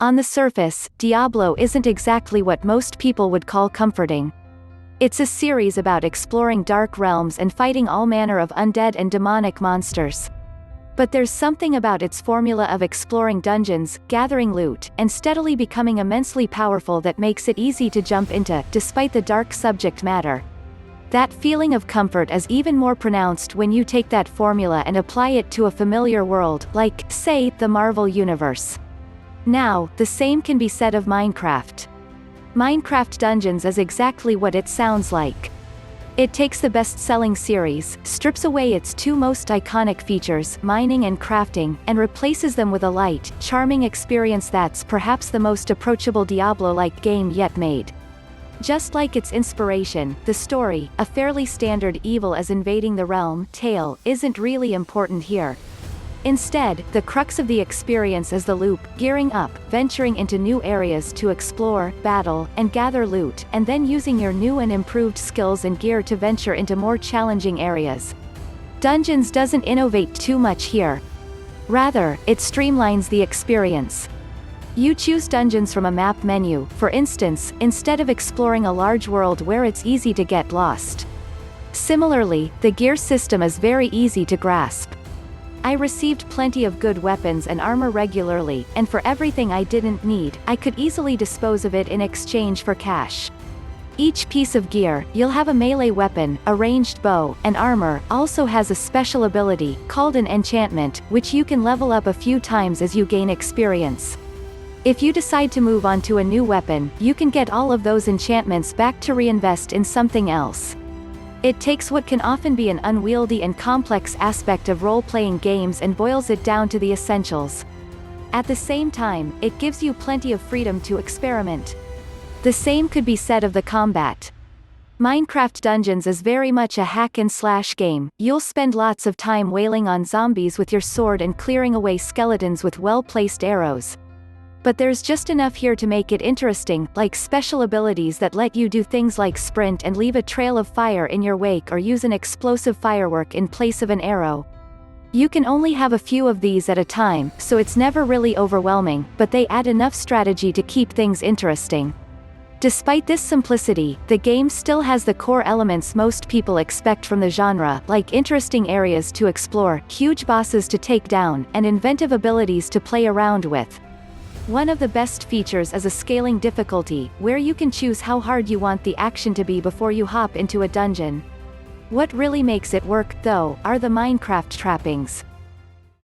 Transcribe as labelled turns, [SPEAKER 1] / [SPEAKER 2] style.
[SPEAKER 1] On the surface, Diablo isn't exactly what most people would call comforting. It's a series about exploring dark realms and fighting all manner of undead and demonic monsters. But there's something about its formula of exploring dungeons, gathering loot, and steadily becoming immensely powerful that makes it easy to jump into, despite the dark subject matter. That feeling of comfort is even more pronounced when you take that formula and apply it to a familiar world, like, say, the Marvel Universe. Now, the same can be said of Minecraft. Minecraft Dungeons is exactly what it sounds like. It takes the best-selling series, strips away its two most iconic features, mining and crafting, and replaces them with a light, charming experience that's perhaps the most approachable Diablo-like game yet made. Just like its inspiration, the story, a fairly standard evil as invading the realm tale, isn't really important here. Instead, the crux of the experience is the loop, gearing up, venturing into new areas to explore, battle, and gather loot, and then using your new and improved skills and gear to venture into more challenging areas. Dungeons doesn't innovate too much here. Rather, it streamlines the experience. You choose dungeons from a map menu, for instance, instead of exploring a large world where it's easy to get lost. Similarly, the gear system is very easy to grasp. I received plenty of good weapons and armor regularly, and for everything I didn't need, I could easily dispose of it in exchange for cash. Each piece of gear, you'll have a melee weapon, a ranged bow, and armor, also has a special ability, called an enchantment, which you can level up a few times as you gain experience. If you decide to move on to a new weapon, you can get all of those enchantments back to reinvest in something else. It takes what can often be an unwieldy and complex aspect of role-playing games and boils it down to the essentials. At the same time, it gives you plenty of freedom to experiment. The same could be said of the combat. Minecraft Dungeons is very much a hack-and-slash game. You'll spend lots of time wailing on zombies with your sword and clearing away skeletons with well-placed arrows. But there's just enough here to make it interesting, like special abilities that let you do things like sprint and leave a trail of fire in your wake or use an explosive firework in place of an arrow. You can only have a few of these at a time, so it's never really overwhelming, but they add enough strategy to keep things interesting. Despite this simplicity, the game still has the core elements most people expect from the genre, like interesting areas to explore, huge bosses to take down, and inventive abilities to play around with. One of the best features is a scaling difficulty, where you can choose how hard you want the action to be before you hop into a dungeon. What really makes it work, though, are the Minecraft trappings.